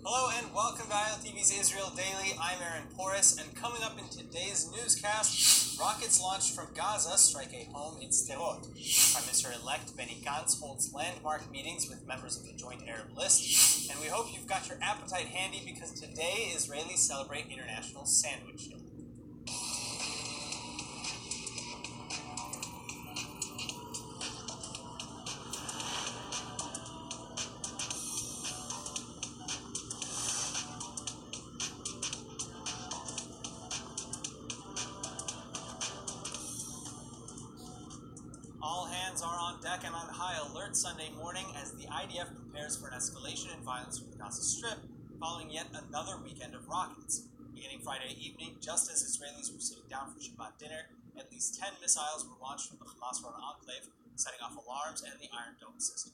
Hello and welcome to ILTV's Israel Daily. I'm Aaron Porras, and coming up in today's newscast, rockets launched from Gaza strike a home in Sderot. Prime Minister-elect Benny Gantz holds landmark meetings with members of the Joint Arab List, and we hope you've got your appetite handy because today Israelis celebrate International Sandwich Day. All hands are on deck and on high alert Sunday morning as the IDF prepares for an escalation in violence from the Gaza Strip following yet another weekend of rockets. Beginning Friday evening, just as Israelis were sitting down for Shabbat dinner, at least 10 missiles were launched from the Hamas-run enclave, setting off alarms and the Iron Dome system.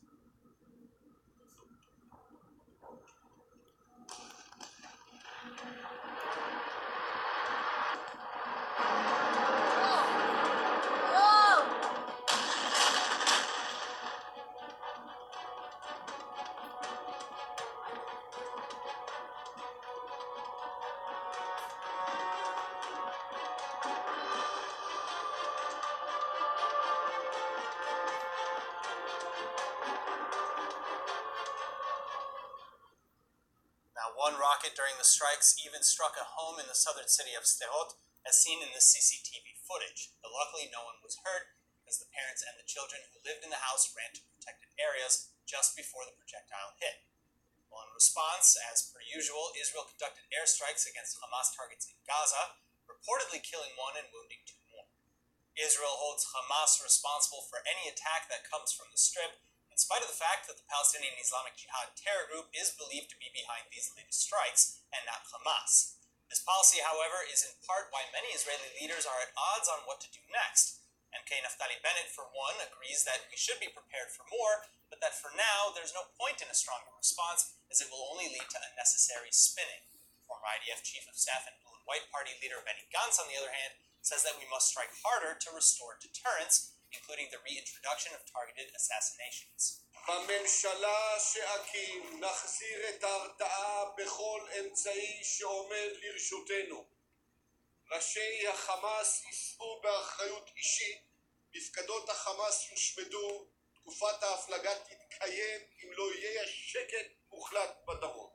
Now, one rocket during the strikes even struck a home in the southern city of Sderot, as seen in the CCTV footage. But luckily, no one was hurt, because the parents and the children who lived in the house ran to protected areas just before the projectile hit. Well, in response, as per usual, Israel conducted airstrikes against Hamas targets in Gaza, reportedly killing one and wounding two more. Israel holds Hamas responsible for any attack that comes from the Strip, in spite of the fact that the Palestinian Islamic Jihad terror group is believed to be behind these latest strikes, and not Hamas. This policy, however, is in part why many Israeli leaders are at odds on what to do next. MK Naftali Bennett, for one, agrees that we should be prepared for more, but that for now, there's no point in a stronger response, as it will only lead to unnecessary spinning. Former IDF Chief of Staff and Blue and White Party leader Benny Gantz, on the other hand, says that we must strike harder to restore deterrence, including the reintroduction of targeted assassinations. בממשלה שאקים נחזיר את ההרתעה בכל אמצעי שעומד לרשותנו. ראשי החמאס יישאו באחריות אישית, מפקדות החמאס יושמדו, תקופת ההפלגה תתקיים אם לא יהיה שקט מוחלט בדרום.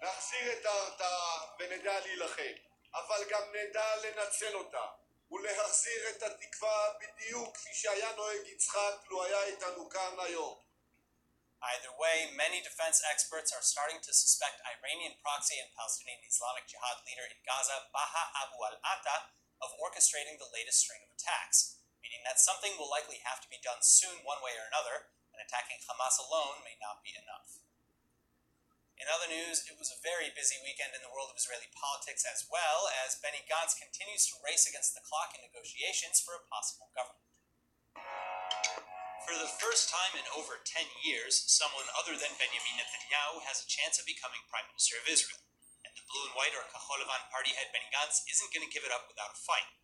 נחזיר את ההרתעה ונדע להילחם, אבל גם נדע לנצל אותה. ולהחזיר את התקווה בדיוק כפי שהיה נוהג יצחק לו היה איתנו כאן היום. Either way, many defense experts are starting to suspect Iranian proxy and Palestinian Islamic Jihad leader in Gaza, Baha Abu al-Atta, of orchestrating the latest string of attacks, meaning that something will likely have to be done soon one way or another, and attacking Hamas alone may not be enough. In other news, it was a very busy weekend in the world of Israeli politics as well, as Benny Gantz continues to race against the clock in negotiations for a possible government. For the first time in over 10 years, someone other than Benjamin Netanyahu has a chance of becoming Prime Minister of Israel, and the Blue and White or Kahol Levan party head Benny Gantz isn't going to give it up without a fight.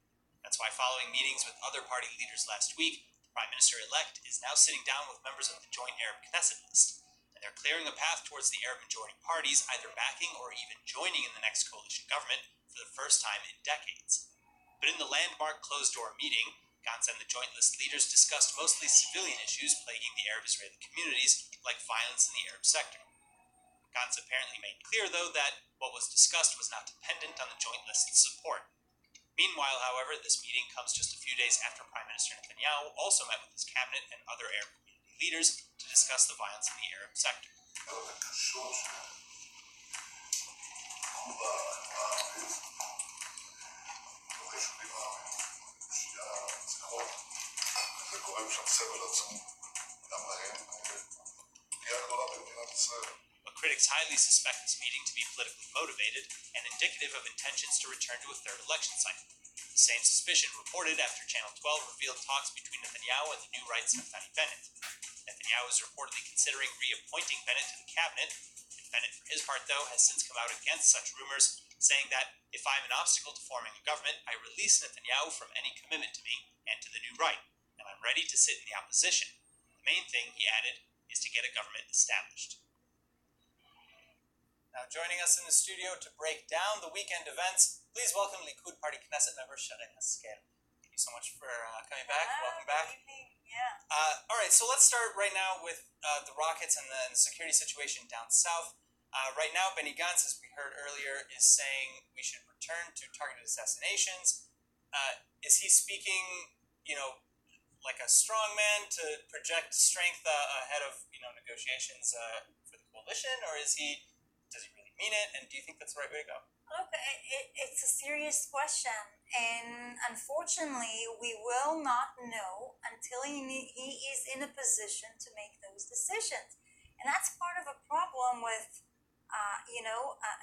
That's why following meetings with other party leaders last week, the Prime Minister-elect is now sitting down with members of the Joint Arab Knesset list. They're clearing a path towards the Arab majority parties either backing or even joining in the next coalition government for the first time in decades. But in the landmark closed-door meeting, Gantz and the joint list leaders discussed mostly civilian issues plaguing the Arab-Israeli communities, like violence in the Arab sector. Gantz apparently made clear, though, that what was discussed was not dependent on the joint list's support. Meanwhile, however, this meeting comes just a few days after Prime Minister Netanyahu also met with his cabinet and other Arab community leaders to discuss the violence in the Arab sector. But critics highly suspect this meeting to be politically motivated and indicative of intentions to return to a third election cycle. The same suspicion reported after Channel 12 revealed talks between Netanyahu and the new right's Naftali Bennett. Netanyahu is reportedly considering reappointing Bennett to the cabinet, and Bennett, for his part, though, has since come out against such rumors, saying that if I'm an obstacle to forming a government, I release Netanyahu from any commitment to me and to the new right, and I'm ready to sit in the opposition. The main thing, he added, is to get a government established. Now joining us in the studio to break down the weekend events, please welcome Likud Party Knesset member Sharon Haskel. Thank you so much for coming back. Welcome back. Good evening. Yeah. All right, so let's start right now with the rockets and the security situation down south. Right now, Benny Gantz, as we heard earlier, is saying we should return to targeted assassinations. Is he speaking, like a strong man to project strength ahead of, negotiations for the coalition, or does he really mean it? And do you think that's the right way to go? Look, it's a serious question, and unfortunately, we will not know until he is in a position to make those decisions. And that's part of a problem with,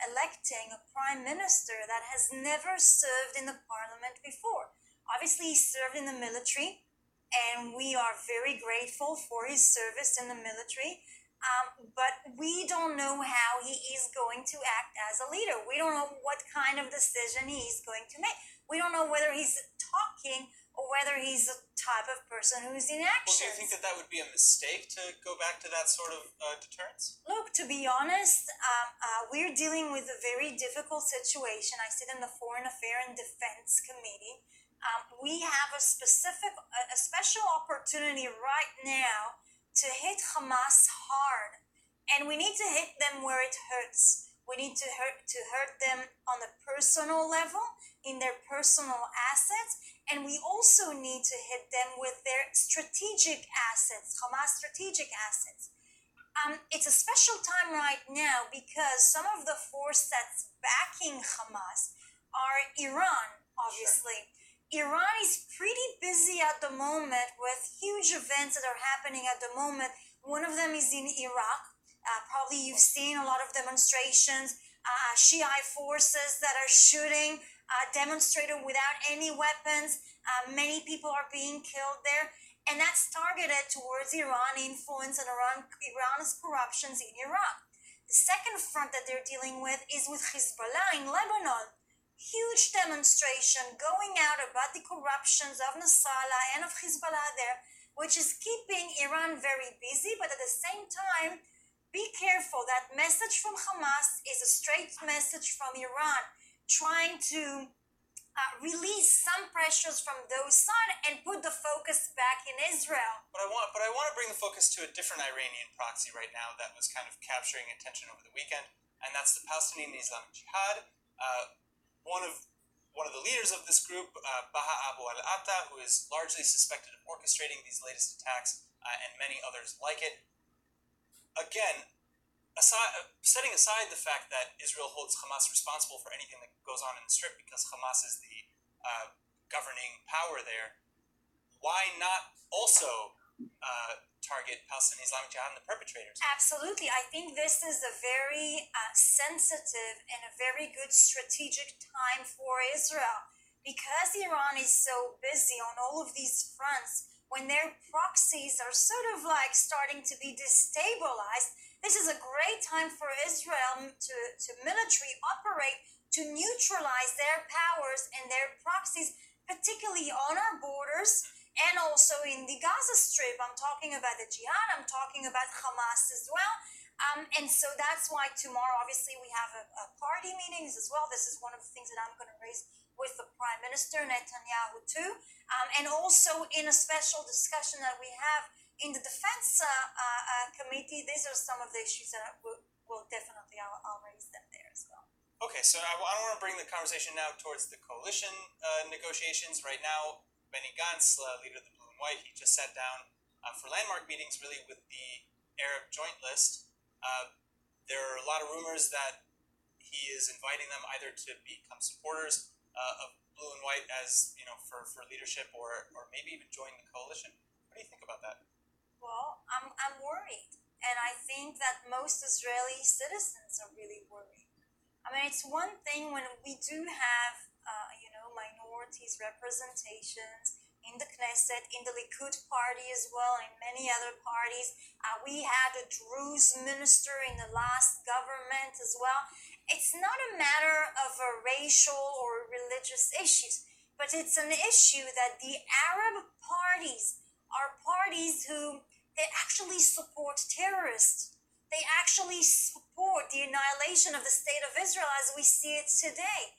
electing a prime minister that has never served in the parliament before. Obviously, he served in the military, and we are very grateful for his service in the military. But we don't know how he is going to act as a leader. We don't know what kind of decision he is going to make. We don't know whether he's talking or whether he's the type of person who's in action. Well, do you think that would be a mistake to go back to that sort of deterrence? Look, to be honest, we're dealing with a very difficult situation. I sit in the Foreign Affairs and Defense Committee. We have a special opportunity right now to hit Hamas hard, and we need to hit them where it hurts. We need to hurt them on the personal level, in their personal assets, and we also need to hit them with their strategic assets, Hamas strategic assets. It's a special time right now because some of the force that's backing Hamas are Iran, obviously. Sure. Iran is pretty busy at the moment with huge events that are happening at the moment. One of them is in Iraq. Probably you've seen a lot of demonstrations, Shiite forces that are shooting, demonstrated without any weapons. Many people are being killed there. And that's targeted towards Iran influence and Iran's corruptions in Iraq. The second front that they're dealing with is with Hezbollah in Lebanon. Huge demonstration going out about the corruptions of Nasrallah and of Hezbollah there, which is keeping Iran very busy, but at the same time, be careful. That message from Hamas is a straight message from Iran, trying to release some pressures from those sides and put the focus back in Israel. But I want to bring the focus to a different Iranian proxy right now that was kind of capturing attention over the weekend, and that's the Palestinian Islamic Jihad. One of the leaders of this group, Baha Abu al-Atta, who is largely suspected of orchestrating these latest attacks and many others like it. Again, setting aside the fact that Israel holds Hamas responsible for anything that goes on in the Strip because Hamas is the governing power there, why not also target Palestinian Islamic Jihad and the perpetrators? Absolutely. I think this is a very sensitive and a very good strategic time for Israel because Iran is so busy on all of these fronts. When their proxies are sort of like starting to be destabilized, this is a great time for Israel to military operate to neutralize their powers and their proxies, particularly on our borders and also in the Gaza Strip. I'm talking about the jihad, I'm talking about Hamas as well. And so that's why tomorrow, obviously, we have a party meetings as well. This is one of the things that I'm going to raise with the Prime Minister Netanyahu too. And also in a special discussion that we have in the Defense Committee, these are some of the issues that will definitely, I'll raise them there as well. Okay, so I want to bring the conversation now towards the coalition negotiations. Right now, Benny Gantz, leader of the Blue and White, he just sat down for landmark meetings really with the Arab Joint List. There are a lot of rumors that he is inviting them either to become supporters of Blue and White as, for leadership or maybe even join the coalition. What do you think about that? Well, I'm worried. And I think that most Israeli citizens are really worried. I mean, it's one thing when we do have, minorities representations in the Knesset, in the Likud party as well, and many other parties. We had a Druze minister in the last government as well. It's not a matter of a racial or religious issues, but it's an issue that the Arab parties are parties who they actually support terrorists. They actually support the annihilation of the state of Israel as we see it today.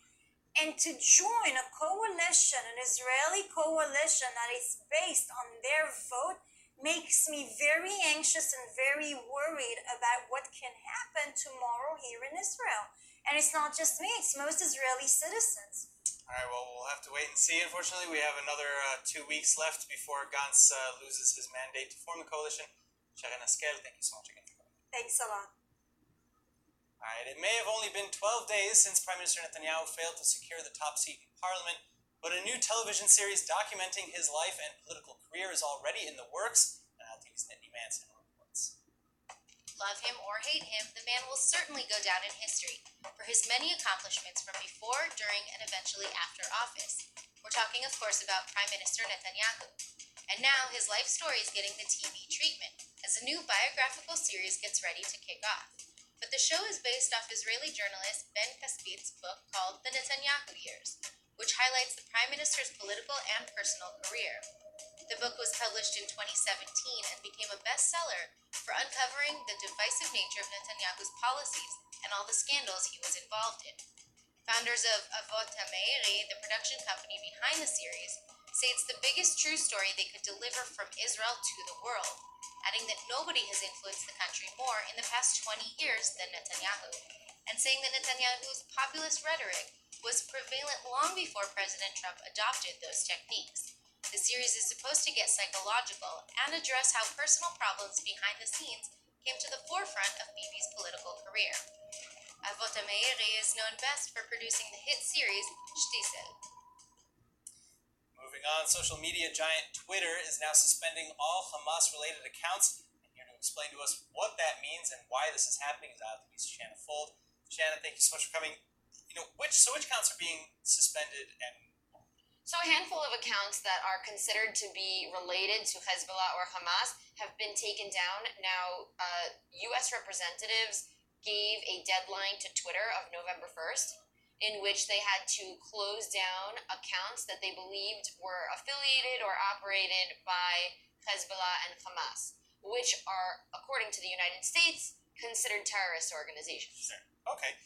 And to join a coalition, an Israeli coalition that is based on their vote, makes me very anxious and very worried about what can happen tomorrow here in Israel. And it's not just me, it's most Israeli citizens. All right, well, we'll have to wait and see. Unfortunately, we have another 2 weeks left before Gantz loses his mandate to form the coalition. Sharon Esquel, thank you so much again for coming. Thanks a lot. All right, it may have only been 12 days since Prime Minister Netanyahu failed to secure the top seat in Parliament, but a new television series documenting his life and political career is already in the works, and ILTV's Nittany Manson reports. Love him or hate him, the man will certainly go down in history for his many accomplishments from before, during, and eventually after office. We're talking, of course, about Prime Minister Netanyahu. And now his life story is getting the TV treatment as a new biographical series gets ready to kick off. But the show is based off Israeli journalist Ben Caspit's book called The Netanyahu Years, which highlights the Prime Minister's political and personal career. The book was published in 2017 and became a bestseller for uncovering the divisive nature of Netanyahu's policies and all the scandals he was involved in. Founders of Avot HaMeiri, the production company behind the series, say it's the biggest true story they could deliver from Israel to the world, adding that nobody has influenced the country more in the past 20 years than Netanyahu, and saying that Netanyahu's populist rhetoric was prevalent long before President Trump adopted those techniques. The series is supposed to get psychological and address how personal problems behind the scenes came to the forefront of Bibi's political career. Avot HaMeiri is known best for producing the hit series Shtisel. Moving on, social media giant Twitter is now suspending all Hamas-related accounts. And here to explain to us what that means and why this is happening is ILTV's Shanna Fold. Shanna, thank you so much for coming. Which accounts are being suspended and... So a handful of accounts that are considered to be related to Hezbollah or Hamas have been taken down. Now, U.S. representatives gave a deadline to Twitter of November 1st, in which they had to close down accounts that they believed were affiliated or operated by Hezbollah and Hamas, which are, according to the United States, considered terrorist organizations. Sure. Okay.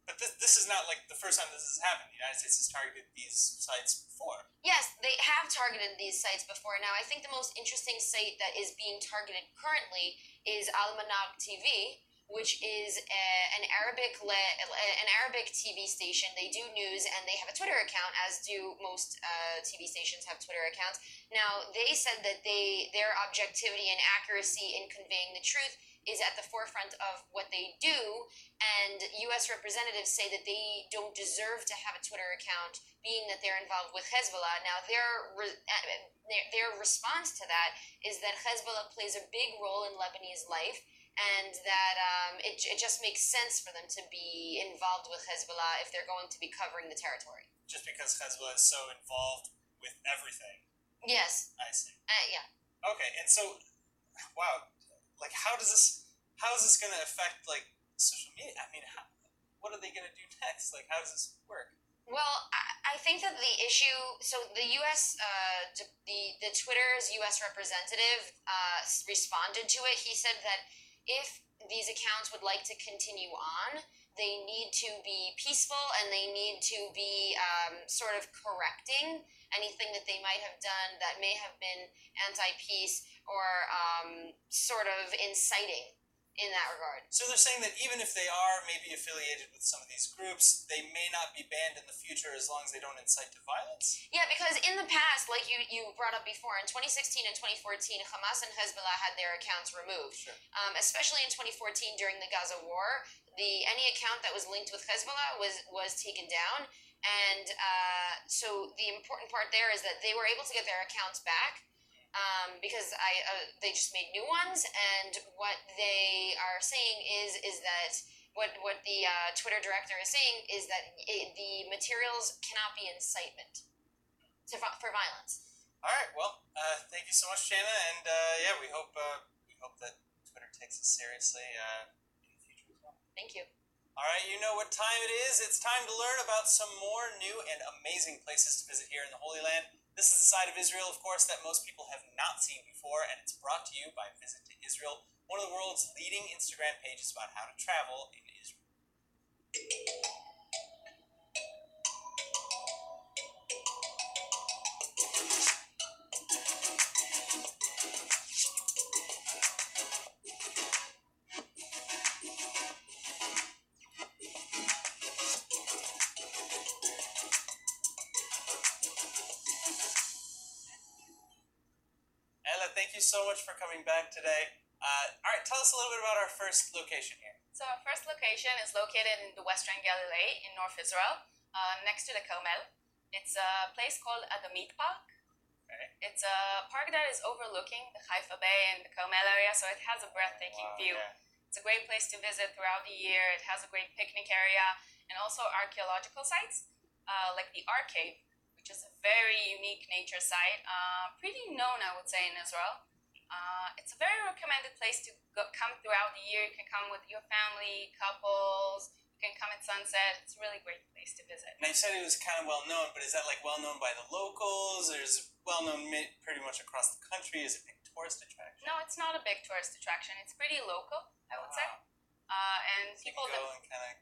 But this is not like the first time this has happened. The United States has targeted these sites before. Yes, they have targeted these sites before. Now, I think the most interesting site that is being targeted currently is Al-Manar TV, which is an Arabic TV station. They do news and they have a Twitter account, as do most TV stations have Twitter accounts. Now, they said that their objectivity and accuracy in conveying the truth is at the forefront of what they do, and U.S. representatives say that they don't deserve to have a Twitter account, being that they're involved with Hezbollah. Now, their response to that is that Hezbollah plays a big role in Lebanese life, and that it just makes sense for them to be involved with Hezbollah if they're going to be covering the territory. Just because Hezbollah is so involved with everything. Yes. I see. Yeah. Okay, and so, wow, like how is this going to affect like social media? I mean, what are they going to do next? Like, how does this work? Well, I think that the issue, so the U.S., the Twitter's U.S. representative responded to it. He said that if these accounts would like to continue on, they need to be peaceful and they need to be sort of correcting anything that they might have done that may have been anti-peace or sort of inciting in that regard. So they're saying that even if they are maybe affiliated with some of these groups, they may not be banned in the future as long as they don't incite to violence? Yeah, because in the past, like you brought up before, in 2016 and 2014, Hamas and Hezbollah had their accounts removed. Sure. Especially in 2014 during the Gaza war, any account that was linked with Hezbollah was taken down. And so the important part there is that they were able to get their accounts back, because they just made new ones, and what they are saying is that what the Twitter director is saying is that the materials cannot be incitement for violence. All right, well, thank you so much, Shanna, and yeah, we hope that Twitter takes this seriously in the future as well. Thank you. All right, you know what time it is. It's time to learn about some more new and amazing places to visit here in the Holy Land. This is the side of Israel, of course, that most people have not seen before, and it's brought to you by Visit to Israel, one of the world's leading Instagram pages about how to travel in Israel. Ella, thank you so much for coming back today. All right, tell us a little bit about our first location here. So our first location is located in the Western Galilee in North Israel, next to the Carmel. It's a place called Adamit Park. Okay. It's a park that is overlooking the Haifa Bay and the Carmel area, so it has a breathtaking view. Yeah. It's a great place to visit throughout the year. It has a great picnic area and also archaeological sites, like the Cave, which is a very unique nature site, pretty known, I would say, in Israel. It's a very recommended place to come throughout the year. You can come with your family, couples. You can come at sunset. It's a really great place to visit. Now, you said it was kind of well known, but is that like well known by the locals, or is it well known pretty much across the country? Is it a big tourist attraction? No, it's not a big tourist attraction. It's pretty local, I would say. And So you people can go and kind of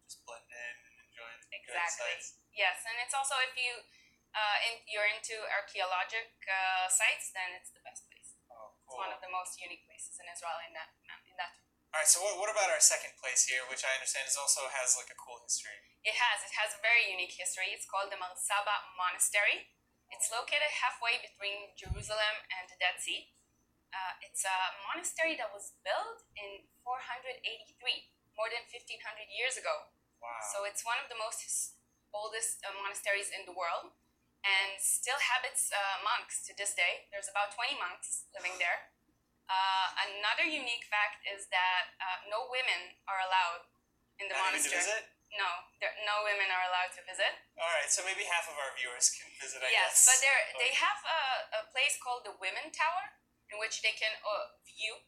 just blend in and enjoy the good Exactly. sights. Yes, and it's also if you're into archaeologic sites, then it's the best place. Oh, It's cool. one of the most unique places in Israel in that. All right, so what about our second place here, which I understand also has like a cool history? It has a very unique history. It's called the Marsaba Monastery. It's located halfway between Jerusalem and the Dead Sea. It's a monastery that was built in 483, more than 1,500 years ago. Wow. So it's one of the oldest monasteries in the world, and still habits monks to this day. There's about 20 monks living there. Another unique fact is that no women are allowed in the Not even to monastery. visit? No women are allowed to visit. All right, so maybe half of our viewers can visit, I Yes, guess. but they have a place called the Women Tower in which they can view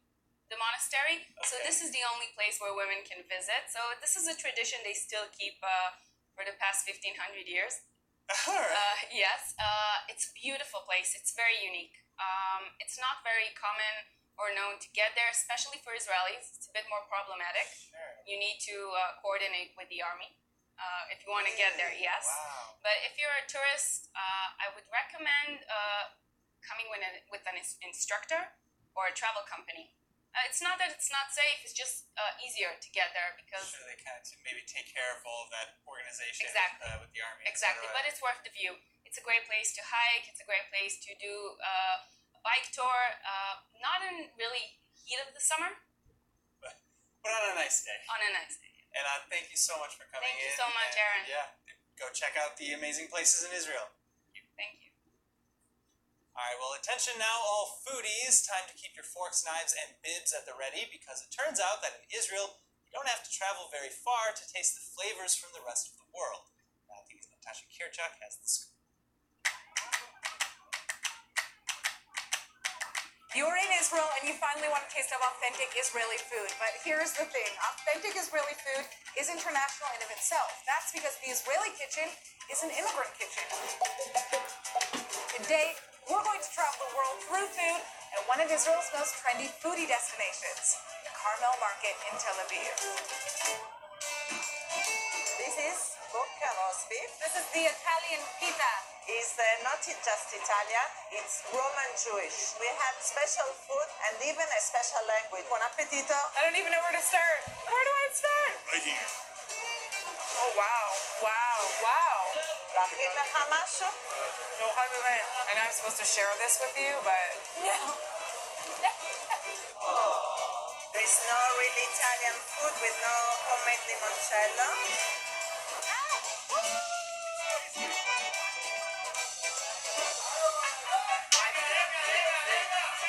the monastery. So Okay. this is the only place where women can visit. So this is a tradition they still keep for the past 1,500 years. All right. Yes, it's a beautiful place. It's very unique. It's not very common or known to get there, especially for Israelis. It's a bit more problematic. Sure. You need to coordinate with the army if you want to get there, yes. Wow. But if you're a tourist, I would recommend coming with an instructor or a travel company. It's not that it's not safe, it's just easier to get there because... Sure, they kind of maybe take care of all of that organization Exactly. with the army. Exactly, but it's worth the view. It's a great place to hike, it's a great place to do a bike tour, not in really heat of the summer, But on a nice day. on a nice day. And thank you so much for coming in. Thank you so much, and, Aaron. Yeah, go check out the amazing places in Israel. Thank you. All right, well, attention now, all foodies. Time to keep your forks, knives, and bibs at the ready, because it turns out that in Israel, you don't have to travel very far to taste the flavors from the rest of the world. Now, I think Natasha Kirchuk has the scoop. You're in Israel and you finally want a taste of authentic Israeli food. But here's the thing, authentic Israeli food is international in of itself. That's because the Israeli kitchen is an immigrant kitchen. Today, we're going to travel the world through food at one of Israel's most trendy foodie destinations, the Carmel Market in Tel Aviv. This is vodka roast beef. This is the Italian pita. It's not just Italian, it's Roman Jewish. We have special food and even a special language. Buon appetito. I don't even know where to start. Where do I start? Right here. Oh, wow, wow, wow. להכין לך משהו? No, I know I'm supposed to share this with you, but... There's no really Italian food with no homemade limoncello.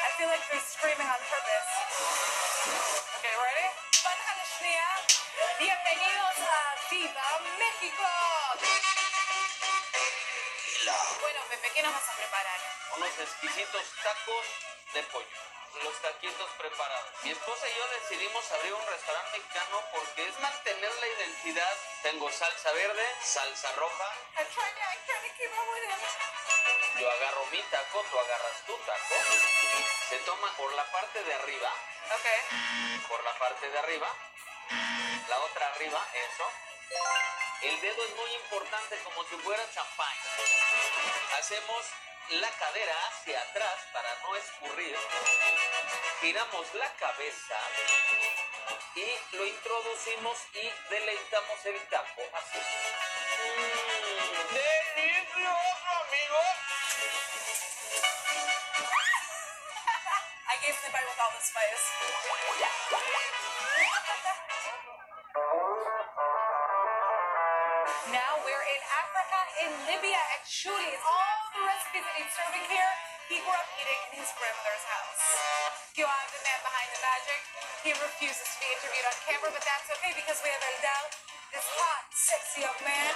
I feel like they're screaming on purpose. Okay, ready? Baja la Shnia. Bienvenidos a Viva México. Bueno, Pepe, ¿qué nos vas a preparar? Unos exquisitos tacos de pollo. los taquitos preparados. Mi esposa y yo decidimos abrir un restaurante mexicano porque es mantener la identidad. Tengo salsa verde, salsa roja. I'm trying to keep up with him. Yo agarro mi taco, tú agarras tu taco. Se toma por la parte de arriba. Okay. Por la parte de arriba. La otra arriba, eso. El dedo es muy importante, como si fuera champán. Hacemos la cadera hacia atrás para no escurrir. Giramos la cabeza y lo introducimos y deleitamos el taco así. ¡Delicioso, amigos! I gave him the bite with all the spice. Now we're in Africa, in Libya, at Shuri. It's all the recipes that he's serving here, he grew up eating in his grandmother's house. Gilad, the man behind the magic, he refuses to be interviewed on camera, but that's okay because we have Eldal, this hot, sexy young man.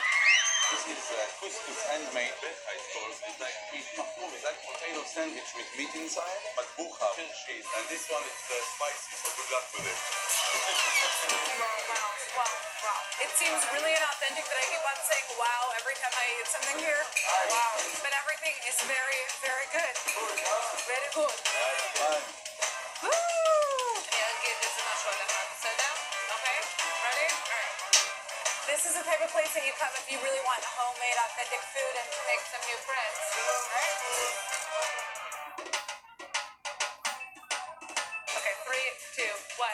This is couscous handmade, I suppose. It's like beef mahmoum. It's like potato sandwich with meat inside, but bucha, cheese. And this one is spicy, so good luck with it. Wow. It seems really inauthentic that I keep on saying wow every time I eat something here. Wow. But everything is very, very good. Very good. Woo! Yeah, get this in a short amount. Sit down. Okay. Ready? All right. This is the type of place that you come if you really want homemade, authentic food and to make some new friends. All right? Okay, 3, 2, 1.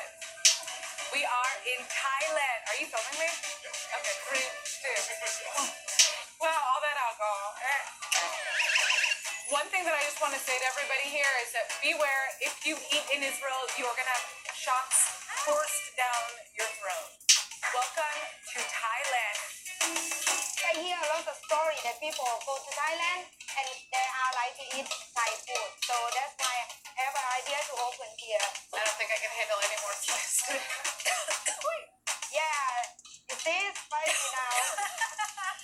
We are in Thailand. Are you filming me? Okay, 3, 2. Wow, all that alcohol. One thing that I just want to say to everybody here is that beware, if you eat in Israel, you are going to have shots forced down your throat. Welcome to Thailand. I hear a lot of stories that people go to Thailand and they are like to eat Thai food. So that's why I have an idea to open here. I don't think I can handle any more spice today. Yeah, you see, it's spicy now.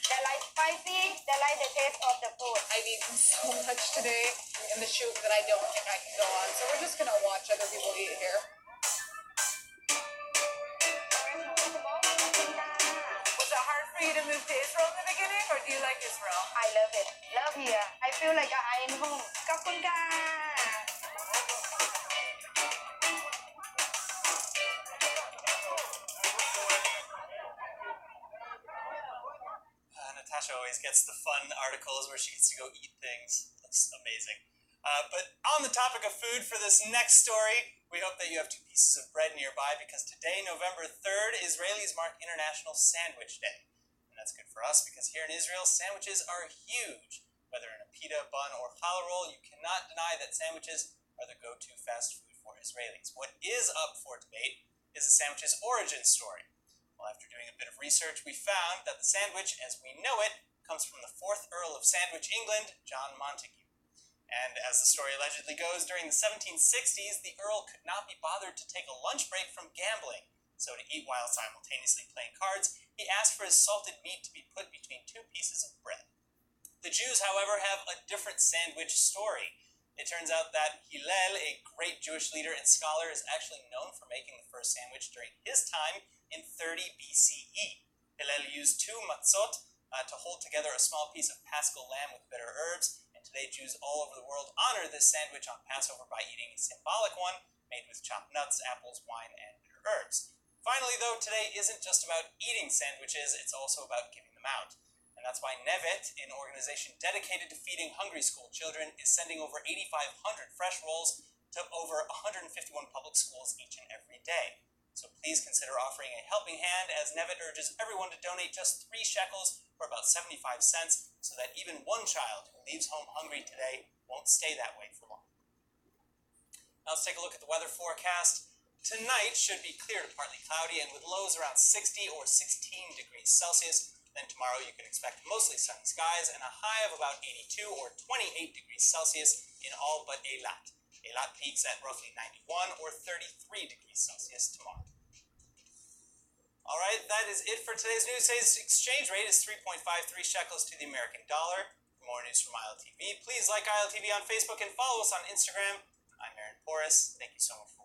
They like spicy, they like the taste of the food. I've eaten so much today in the shoot that I don't think I can go on. So we're just going to watch other people eat here. Was it hard for you to move to Israel in the beginning, or do you like Israel? I love it. Love here. I feel like I'm in home. Kapunka! Natasha always gets the fun articles where she gets to go eat things. Looks amazing. But on the topic of food for this next story, we hope that you have 2 pieces of bread nearby because today, November 3rd, Israelis mark International Sandwich Day. And that's good for us because here in Israel, sandwiches are huge. Whether in a pita, bun, or challah roll, you cannot deny that sandwiches are the go-to fast food for Israelis. What is up for debate is the sandwich's origin story. Well, after doing a bit of research, we found that the sandwich, as we know it, comes from the 4th Earl of Sandwich, England, John Montagu. And as the story allegedly goes, during the 1760s, the Earl could not be bothered to take a lunch break from gambling. So to eat while simultaneously playing cards, he asked for his salted meat to be put between 2 pieces of bread. The Jews, however, have a different sandwich story. It turns out that Hillel, a great Jewish leader and scholar, is actually known for making the first sandwich during his time in 30 BCE. Hillel used 2 matzot to hold together a small piece of paschal lamb with bitter herbs, and today Jews all over the world honor this sandwich on Passover by eating a symbolic one made with chopped nuts, apples, wine, and bitter herbs. Finally, though, today isn't just about eating sandwiches, it's also about giving them out. And that's why Nevet, an organization dedicated to feeding hungry school children, is sending over 8,500 fresh rolls to over 151 public schools each and every day. So please consider offering a helping hand as Nevet urges everyone to donate just 3 shekels or about 75 cents so that even one child who leaves home hungry today won't stay that way for long. Now let's take a look at the weather forecast. Tonight should be clear to partly cloudy and with lows around 60 or 16 degrees Celsius. Then tomorrow you can expect mostly sunny skies and a high of about 82 or 28 degrees Celsius in all but Eilat. Eilat peaks at roughly 91 or 33 degrees Celsius tomorrow. Alright, that is it for today's news. Today's exchange rate is 3.53 shekels to the American dollar. For more news from ILTV, please like ILTV on Facebook and follow us on Instagram. I'm Aaron Porras. Thank you so much for